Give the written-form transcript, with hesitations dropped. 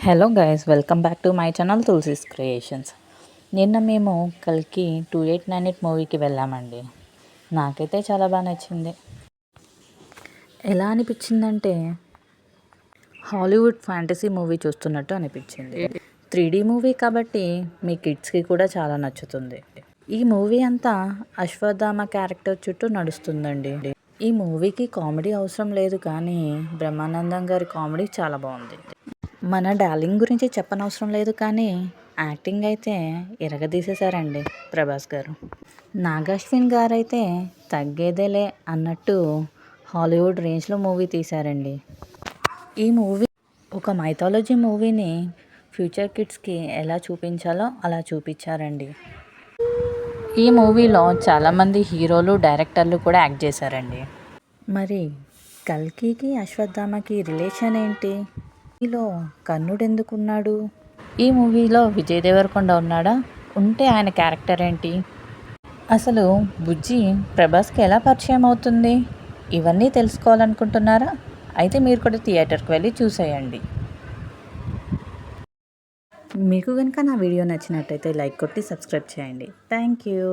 Hello guys, welcome back to my channel Tulasi's creations. నిన్న మేము కల్కి 2898 మూవీకి వెళ్ళామండి. నాకైతే చాలా బాగా నచ్చింది. ఎలా అనిపించిందంటే హాలీవుడ్ ఫ్యాంటసీ మూవీ చూస్తున్నట్టు అనిపించింది. 3D మూవీ కాబట్టి మీ కిడ్స్కి కూడా చాలా నచ్చుతుంది. ఈ మూవీ అంతా అశ్వత్థామ క్యారెక్టర్ చుట్టూ నడుస్తుందండి. ఈ మూవీకి కామెడీ అవసరం లేదు, కానీ బ్రహ్మానందం గారి కామెడీ చాలా బాగుంది. మన డార్లింగ్ గురించి చెప్పనవసరం లేదు, కానీ యాక్టింగ్ అయితే ఎరగదీసేశారండి ప్రభాస్ గారు. నాగాశ్విన్ గారు అయితే తగ్గేదేలే అన్నట్టు హాలీవుడ్ రేంజ్లో మూవీ తీశారండి. ఈ మూవీ ఒక మైథాలజీ మూవీని ఫ్యూచర్ కిడ్స్కి ఎలా చూపించాలో అలా చూపించారండి. ఈ మూవీలో చాలామంది హీరోలు, డైరెక్టర్లు కూడా యాక్ట్ చేశారండి. మరి కల్కికి అశ్వత్థామకి రిలేషన్ ఏంటి? మూవీలో కర్ణుడు ఎందుకున్నాడు? ఈ మూవీలో విజయ్ దేవరకొండ ఉన్నాడా? ఉంటే ఆయన క్యారెక్టర్ ఏంటి? అసలు బుజ్జి ప్రభాస్కి ఎలా పరిచయం అవుతుంది? ఇవన్నీ తెలుసుకోవాలనుకుంటున్నారా? అయితే మీరు కూడా థియేటర్కి వెళ్ళి చూసేయండి. మీకు కనుక నా వీడియో నచ్చినట్టయితే లైక్ కొట్టి సబ్స్క్రైబ్ చేయండి. Thank you.